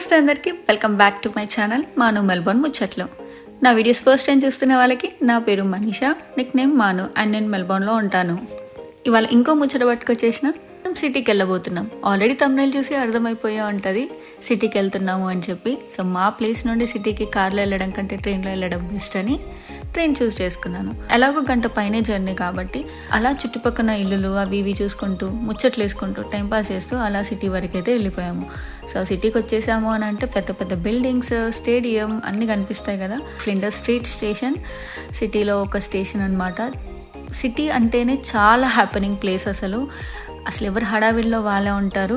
నమస్తే అందరికీ, welcome back to my channel మాను మెల్బోర్న్ ముచ్చట్లు. నా వీడియోస్ ఫస్ట్ టైం చూస్తున్న వాళ్ళకి నా పేరు మనీషా, నిక్ నేమ్ మాను, అండ్ నేను మెల్బోర్న్లో ఉంటాను. ఇవాళ ఇంకో ముచ్చట పట్టుకొచ్చేసిన సిటీకి వెళ్ళబోతున్నాం. ఆల్రెడీ తమ్నైల్ చూసి అర్థమైపోయే ఉంటుంది సిటీకి వెళ్తున్నాము అని చెప్పి. సో మా ప్లేస్ నుండి సిటీకి కార్లో వెళ్ళడం కంటే ట్రైన్లో వెళ్ళడం బెస్ట్ అని ట్రైన్ చూస్ చేసుకున్నాను. ఎలాగో గంట పైనే జర్నీ కాబట్టి అలా చుట్టుపక్కల ఇల్లులు అవి ఇవి చూసుకుంటూ ముచ్చట్లు వేసుకుంటూ టైంపాస్ చేస్తూ అలా సిటీ వరకు అయితే వెళ్ళిపోయాము. సో సిటీకి వచ్చేసాము అని అంటే పెద్ద పెద్ద బిల్డింగ్స్, స్టేడియం అన్నీ కనిపిస్తాయి కదా. ఫ్లిండర్ స్ట్రీట్ స్టేషన్ సిటీలో ఒక స్టేషన్ అనమాట. సిటీ అంటేనే చాలా హ్యాపెనింగ్ ప్లేస్. అసలు ఎవరు హడావిడిలో వాళ్ళే ఉంటారు.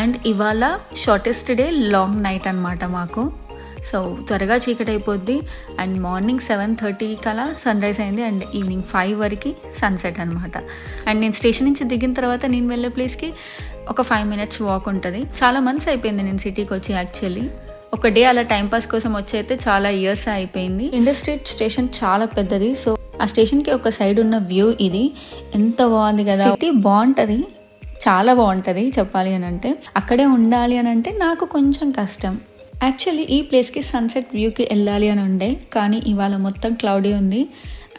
అండ్ ఇవాళ షార్టెస్ట్ డే, లాంగ్ నైట్ అనమాట మాకు. సో త్వరగా చీకటి అయిపోద్ది. అండ్ మార్నింగ్ 7:30 కలా సన్ రైజ్ అయింది అండ్ ఈవినింగ్ 5 వరకు సన్సెట్ అనమాట. అండ్ నేను స్టేషన్ నుంచి దిగిన తర్వాత నేను వెళ్ళే ప్లేస్కి ఒక 5 minutes వాక్ ఉంటుంది. చాలా మంత్స్ అయిపోయింది నేను సిటీకి వచ్చి. యాక్చువల్లీ ఒక డే అలా టైంపాస్ కోసం వచ్చి అయితే చాలా ఇయర్స్ అయిపోయింది. ఇండస్ స్ట్రీట్ స్టేషన్ చాలా పెద్దది. సో ఆ స్టేషన్కి ఒక సైడ్ ఉన్న వ్యూ ఇది. ఎంత బాగుంది కదా. సిటీ బాగుంటుంది, చాలా బాగుంటుంది చెప్పాలి అని అంటే. అక్కడే ఉండాలి అని అంటే నాకు కొంచెం కష్టం. యాక్చువల్లీ ఈ ప్లేస్కి సన్సెట్ వ్యూకి వెళ్ళాలి అని ఉండే, కానీ ఇవాళ మొత్తం క్లౌడీ ఉంది.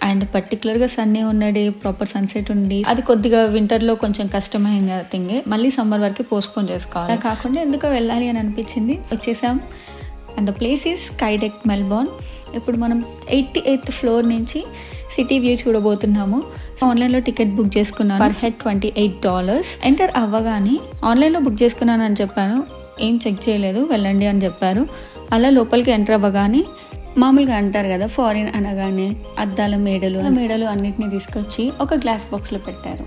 అండ్ పర్టికులర్గా సన్నీ ఉన్న డే ప్రాపర్ సన్సెట్ ఉంది. అది కొద్దిగా వింటర్లో కొంచెం కష్టమైన థింగ్. మళ్ళీ సమ్మర్ వరకు పోస్ట్పోన్ చేసుకోవాలి. అలా కాకుండా ఎందుకో వెళ్ళాలి అని అనిపించింది, వచ్చేసాం. And the place is Skydeck Melbourne. ఇప్పుడు మనం 88th floor నుంచి సిటీ వ్యూ చూడబోతున్నాము. ఆన్లైన్లో టికెట్ బుక్ చేసుకున్నాను. Per head $28. ఎంటర్ అవ్వగానే ఆన్లైన్లో బుక్ చేసుకున్నాను అని చెప్పాను, ఏం చెక్ చేయలేదు, వెళ్ళండి అని చెప్పారు. అలా లోపలికి ఎంటర్ అవ్వగానే మామూలుగా అంటారు కదా, ఫారిన్ అనగానే అద్దాల మేడలు అన్నిటినీ తీసుకొచ్చి ఒక గ్లాస్ బాక్స్లో పెట్టారు.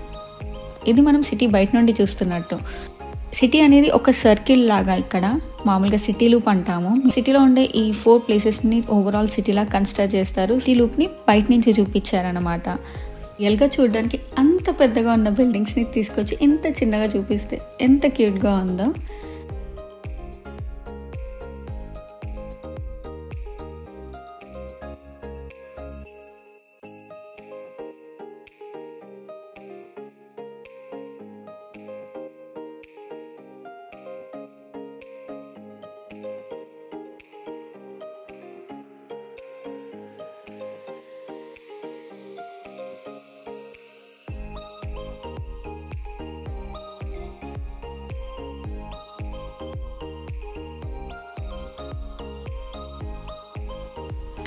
ఇది మనం సిటీ బయట నుండి చూస్తున్నట్టు. సిటీ అనేది ఒక సర్కిల్ లాగా ఇక్కడ మామూలుగా సిటీ లూప్ అంటాము. సిటీలో ఉండే ఈ 4 ప్లేసెస్ని ఓవరాల్ సిటీలా కన్సిడర్ చేస్తారు. సిటీ లూప్ని బయట నుంచి చూపించారనమాట. రియల్గా చూడడానికి అంత పెద్దగా ఉన్న బిల్డింగ్స్ని తీసుకొచ్చి ఇంత చిన్నగా చూపిస్తే ఎంత క్యూట్గా ఉందో.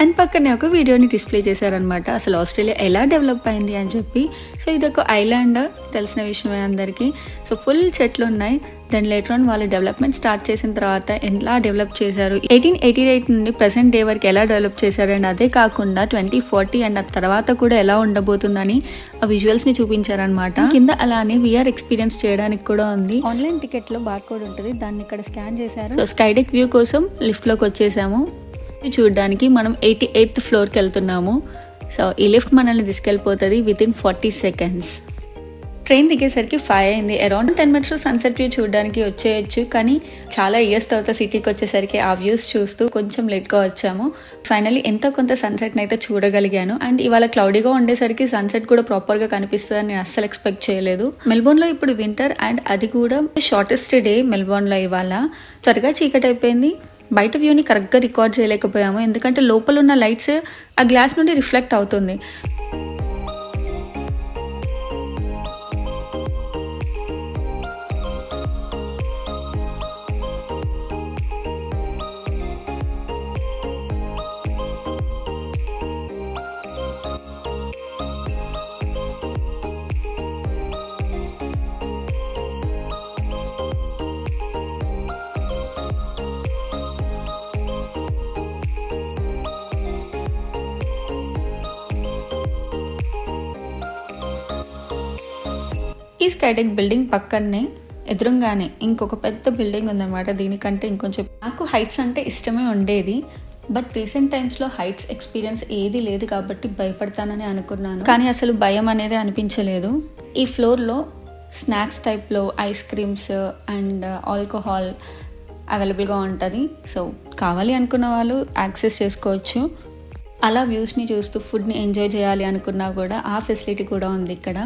అండ్ పక్కనే ఒక వీడియోని డిస్ప్లే చేశారనమాట, అసలు ఆస్ట్రేలియా ఎలా డెవలప్ అయింది అని చెప్పి. సో ఇదొక ఐలాండ్, తెలిసిన విషయమే అందరికీ. సో ఫుల్ చెట్లు ఉన్నాయి. దాని లేటర్ ఆన్ వాళ్ళు డెవలప్మెంట్ స్టార్ట్ చేసిన తర్వాత ఎలా డెవలప్ చేశారు, 1888 నుండి ప్రెసెంట్ డే వరకు ఎలా డెవలప్ చేశారు, అండ్ అదే కాకుండా 2040 అండ్ ఆ తర్వాత కూడా ఎలా ఉండబోతుందని ఆ విజువల్స్ ని చూపించారనమాట. కింద అలానే VR ఎక్స్పీరియన్స్ చేయడానికి కూడా ఉంది. ఆన్లైన్ టికెట్ లో బార్ కోడ్ ఉంటుంది, దాన్ని ఇక్కడ స్కాన్ చేశారు. సో స్కైడెక్ వ్యూ కోసం లిఫ్ట్ లోకి వచ్చేసాము. చూడడానికి మనం 88th floorకి వెళ్తున్నాము. సో ఈ లిఫ్ట్ మనల్ని తీసుకెళ్ళిపోతుంది వితిన్ 40 seconds. ట్రైన్ దిగేసరికి 5 అయింది. అరౌండ్ 10 minutes సన్సెట్ వ్యూ చూడడానికి వచ్చేయచ్చు, కానీ చాలా ఇయర్స్ తర్వాత సిటీకి వచ్చేసరికి ఆ వ్యూస్ చూస్తూ కొంచెం లేట్గా వచ్చాము. ఫైనల్లీ ఎంతో కొంత సన్సెట్ని అయితే చూడగలిగాను. అండ్ ఇవాళ క్లౌడీగా ఉండేసరికి సన్సెట్ కూడా ప్రాపర్గా కనిపిస్తుందని నేను అస్సలు ఎక్స్పెక్ట్ చేయలేదు. మెల్బోర్న్లో ఇప్పుడు వింటర్ అండ్ అది కూడా షార్టెస్ట్ డే మెల్బోర్న్లో. ఇవాళ త్వరగా చీకటి అయిపోయింది. బయట వ్యూని కరెక్ట్గా రికార్డ్ చేయలేకపోయాము, ఎందుకంటే లోపల ఉన్న లైట్స్ ఆ గ్లాస్ నుండి రిఫ్లెక్ట్ అవుతుంది. ఈ స్కైడెక్ బిల్డింగ్ పక్కనే ఎదురుగానే ఇంకొక పెద్ద బిల్డింగ్ ఉందన్నమాట. దీనికంటే ఇంకొంచెం నాకు హైట్స్ అంటే ఇష్టమే ఉండేది, బట్ రీసెంట్ టైమ్స్లో హైట్స్ ఎక్స్పీరియన్స్ ఏది లేదు కాబట్టి భయపడతానని అనుకున్నాను, కానీ అసలు భయం అనేది అనిపించలేదు. ఈ ఫ్లోర్లో స్నాక్స్ టైప్లో ఐస్ క్రీమ్స్ అండ్ ఆల్కహాల్ అవైలబుల్గా ఉంటుంది. సో కావాలి అనుకున్న వాళ్ళు యాక్సెస్ చేసుకోవచ్చు. అలా వ్యూస్ని చూస్తూ ఫుడ్ని ఎంజాయ్ చేయాలి అనుకున్నా కూడా ఆ ఫెసిలిటీ కూడా ఉంది ఇక్కడ.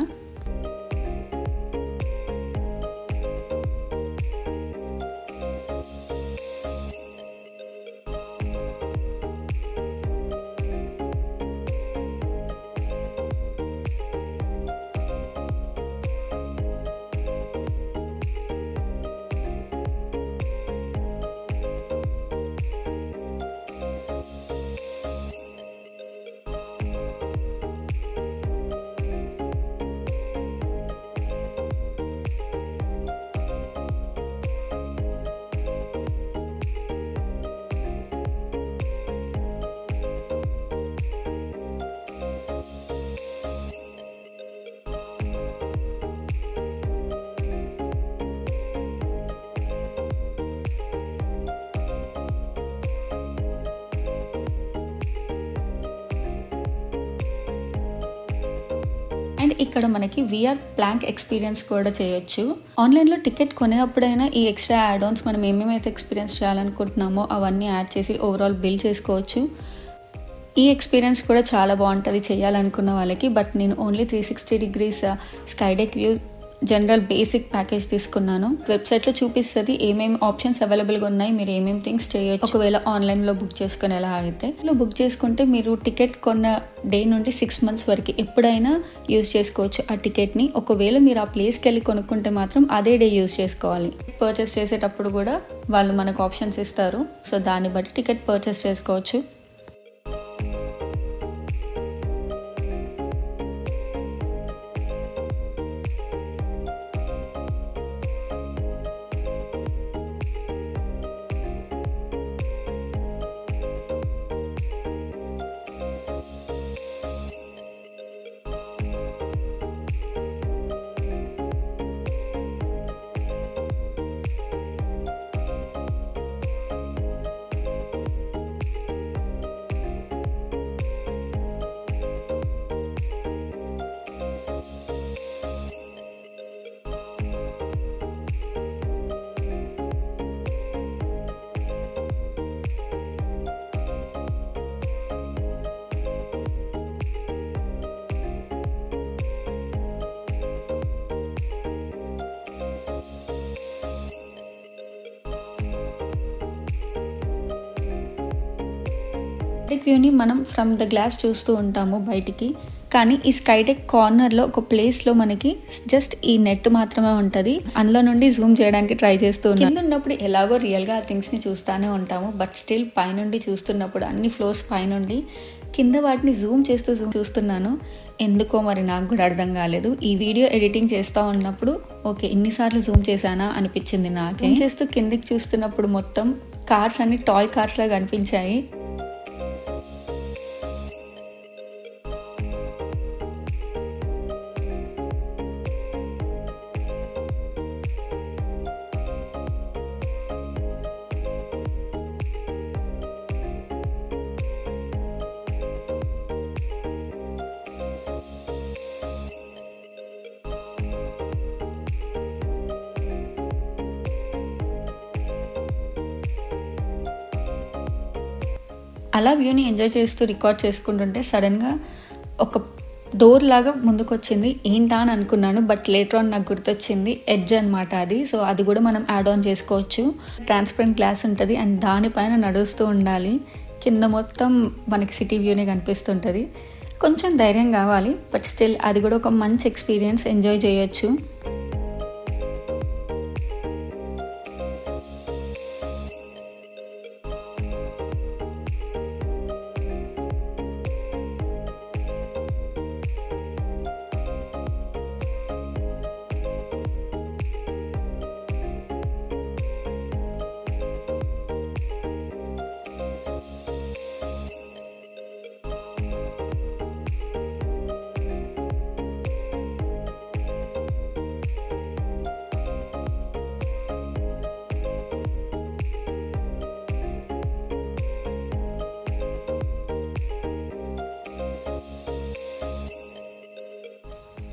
అండ్ ఇక్కడ మనకి VR ప్లాంక్ ఎక్స్పీరియన్స్ కూడా చేయొచ్చు. ఆన్లైన్లో టికెట్ కొనేప్పుడైనా ఈ ఎక్స్ట్రా యాడ్ ఆన్స్ మనం ఏమేమైతే ఎక్స్పీరియన్స్ చేయాలనుకుంటున్నామో అవన్నీ యాడ్ చేసి ఓవరాల్ బిల్ చేసుకోవచ్చు. ఈ ఎక్స్పీరియన్స్ కూడా చాలా బాగుంటుంది చేయాలనుకున్న వాళ్ళకి. బట్ నేను only 360 degrees Skydeck view general basic package తీసుకున్నాను. వెబ్సైట్లో చూపిస్తుంది ఏమేమి ఆప్షన్స్ అవైలబుల్గా ఉన్నాయి, మీరు ఏమేమి థింగ్స్ చేయొచ్చు ఒకవేళ ఆన్లైన్లో బుక్ చేసుకునేలా అయితే. బుక్ చేసుకుంటే మీరు టికెట్ కొన్న డే నుండి 6 months వరకు ఎప్పుడైనా యూజ్ చేసుకోవచ్చు ఆ టికెట్ని. ఒకవేళ మీరు ఆ ప్లేస్కి వెళ్ళి కొనుక్కుంటే మాత్రం అదే డే యూజ్ చేసుకోవాలి. పర్చేస్ చేసేటప్పుడు కూడా వాళ్ళు మనకు ఆప్షన్స్ ఇస్తారు. సో దాన్ని బట్టి టికెట్ పర్చేస్ చేసుకోవచ్చు. స్కైడెక్ వ్యూని మనం ఫ్రమ్ ద గ్లాస్ చూస్తూ ఉంటాము బయటికి. కానీ ఈ స్కైడెక్ కార్నర్లో ఒక ప్లేస్లో మనకి జస్ట్ ఈ నెట్ మాత్రమే ఉంటుంది. అందులో నుండి జూమ్ చేయడానికి ట్రై చేస్తూ ఉన్నాను. కింద ఉన్నప్పుడు ఎలాగో రియల్గా ఆ థింగ్స్ని చూస్తూనే ఉంటాము. బట్ స్టిల్ పైనుండి చూస్తున్నప్పుడు అన్ని ఫ్లోర్స్ పైనుండి కింద వాటిని జూమ్ చేస్తూ చూస్తున్నాను. ఎందుకో మరి నాకు కూడా అర్థం కాలేదు. ఈ వీడియో ఎడిటింగ్ చేస్తూ ఉన్నప్పుడు ఓకే ఇన్నిసార్లు జూమ్ చేశానా అనిపించింది నాకు. జూమ్ చేస్తూ కిందికి చూస్తున్నప్పుడు మొత్తం కార్స్ అన్ని టాయ్ కార్స్ లాగా అనిపించాయి. అలా వ్యూని ఎంజాయ్ చేస్తూ రికార్డ్ చేసుకుంటుంటే సడన్గా ఒక డోర్ లాగా ముందుకు వచ్చింది. ఏంటా అని అనుకున్నాను. బట్ లేటర్ ఆన్ నాకు గుర్తొచ్చింది ఎడ్జ్ అనమాట అది. సో అది కూడా మనం యాడ్ ఆన్ చేసుకోవచ్చు. ట్రాన్స్పరెంట్ గ్లాస్ ఉంటుంది అండ్ దానిపైన నడుస్తూ ఉండాలి. కింద మొత్తం మనకి సిటీ వ్యూనే కనిపిస్తుంటుంది. కొంచెం ధైర్యం కావాలి. బట్ స్టిల్ అది కూడా ఒక మంచి ఎక్స్పీరియన్స్, ఎంజాయ్ చేయొచ్చు.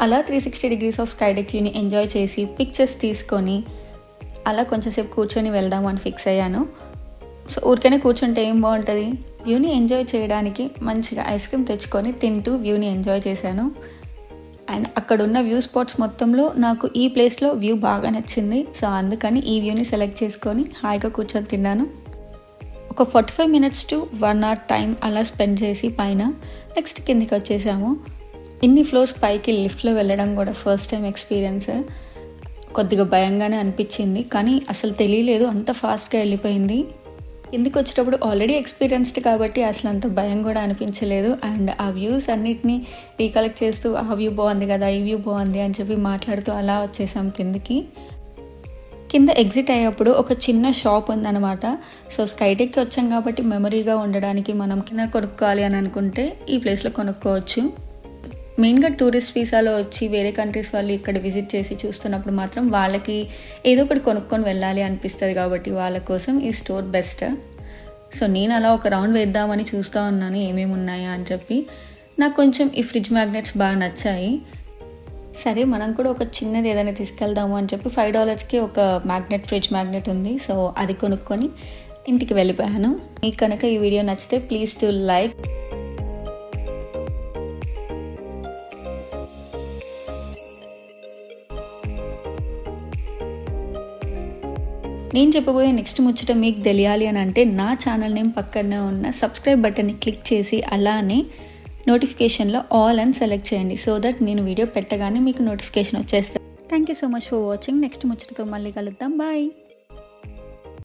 అలా 360 degrees ఆఫ్ స్కైడెక్ వ్యూని ఎంజాయ్ చేసి పిక్చర్స్ తీసుకొని అలా కొంచెంసేపు కూర్చొని వెళ్దామని ఫిక్స్ అయ్యాను. సో ఊరికనే కూర్చుంటే ఏం బాగుంటుంది. వ్యూని ఎంజాయ్ చేయడానికి మంచిగా ఐస్ క్రీమ్ తెచ్చుకొని తింటూ వ్యూని ఎంజాయ్ చేశాను. అండ్ అక్కడ ఉన్న వ్యూ స్పాట్స్ మొత్తంలో నాకు ఈ ప్లేస్లో వ్యూ బాగా నచ్చింది. సో అందుకని ఈ వ్యూని సెలెక్ట్ చేసుకొని హాయిగా కూర్చొని తిన్నాను. ఒక 45 minutes to 1 hour టైం అలా స్పెండ్ చేసి పైన నెక్స్ట్ కిందికి వచ్చేసాము. ఇన్ని ఫ్లోర్స్ పైకి లిఫ్ట్లో వెళ్ళడం కూడా ఫస్ట్ టైం ఎక్స్పీరియన్స్. కొద్దిగా భయంగానే అనిపించింది కానీ అసలు తెలియలేదు, అంత ఫాస్ట్గా వెళ్ళిపోయింది. కిందికి వచ్చేటప్పుడు ఆల్రెడీ ఎక్స్పీరియన్స్డ్ కాబట్టి అసలు అంత భయం కూడా అనిపించలేదు. అండ్ ఆ వ్యూస్ అన్నిటినీ రీకలెక్ట్ చేస్తూ ఆ వ్యూ బాగుంది కదా, ఈ వ్యూ బాగుంది అని చెప్పి మాట్లాడుతూ అలా వచ్చేసాం కిందికి. కింద ఎగ్జిట్ అయ్యేప్పుడు ఒక చిన్న షాప్ ఉందన్నమాట. సో స్కైడెక్కి వచ్చాం కాబట్టి మెమరీగా ఉండడానికి మనం కింద కొనుక్కోవాలి అని అనుకుంటే ఈ ప్లేస్లో కొనుక్కోవచ్చు. మెయిన్గా టూరిస్ట్ వీసాలో వచ్చి వేరే కంట్రీస్ వాళ్ళు ఇక్కడ విజిట్ చేసి చూస్తున్నప్పుడు మాత్రం వాళ్ళకి ఏదో ఒకటి కొనుక్కొని వెళ్ళాలి అనిపిస్తుంది కాబట్టి వాళ్ళ కోసం ఈ స్టోర్ బెస్ట్. సో నేను అలా ఒక రౌండ్ వేద్దామని చూస్తూ ఉన్నాను ఏమేమి ఉన్నాయా అని చెప్పి. నాకు కొంచెం ఈ ఫ్రిడ్జ్ మ్యాగ్నెట్స్ బాగా నచ్చాయి. సరే మనం కూడా ఒక చిన్నది ఏదైనా తీసుకెళ్దాము అని చెప్పి $5కి ఒక ఫ్రిడ్జ్ మ్యాగ్నెట్ ఉంది. సో అది కొనుక్కొని ఇంటికి వెళ్ళిపోయాను. మీకు కనుక ఈ వీడియో నచ్చితే ప్లీజ్ టు లైక్. నేను చెప్పబోయే నెక్స్ట్ ముచ్చట మీకు తెలియాలి అని అంటే నా ఛానల్ నేమ్ పక్కనే ఉన్న సబ్స్క్రైబ్ బటన్ని క్లిక్ చేసి అలానే నోటిఫికేషన్లో ఆల్ అని సెలెక్ట్ చేయండి. సో దట్ నేను వీడియో పెట్టగానే మీకు నోటిఫికేషన్ వచ్చేస్తుంది. Thank you so much for watching. Next ముచ్చటతో మళ్ళీ కలుద్దాం. బాయ్.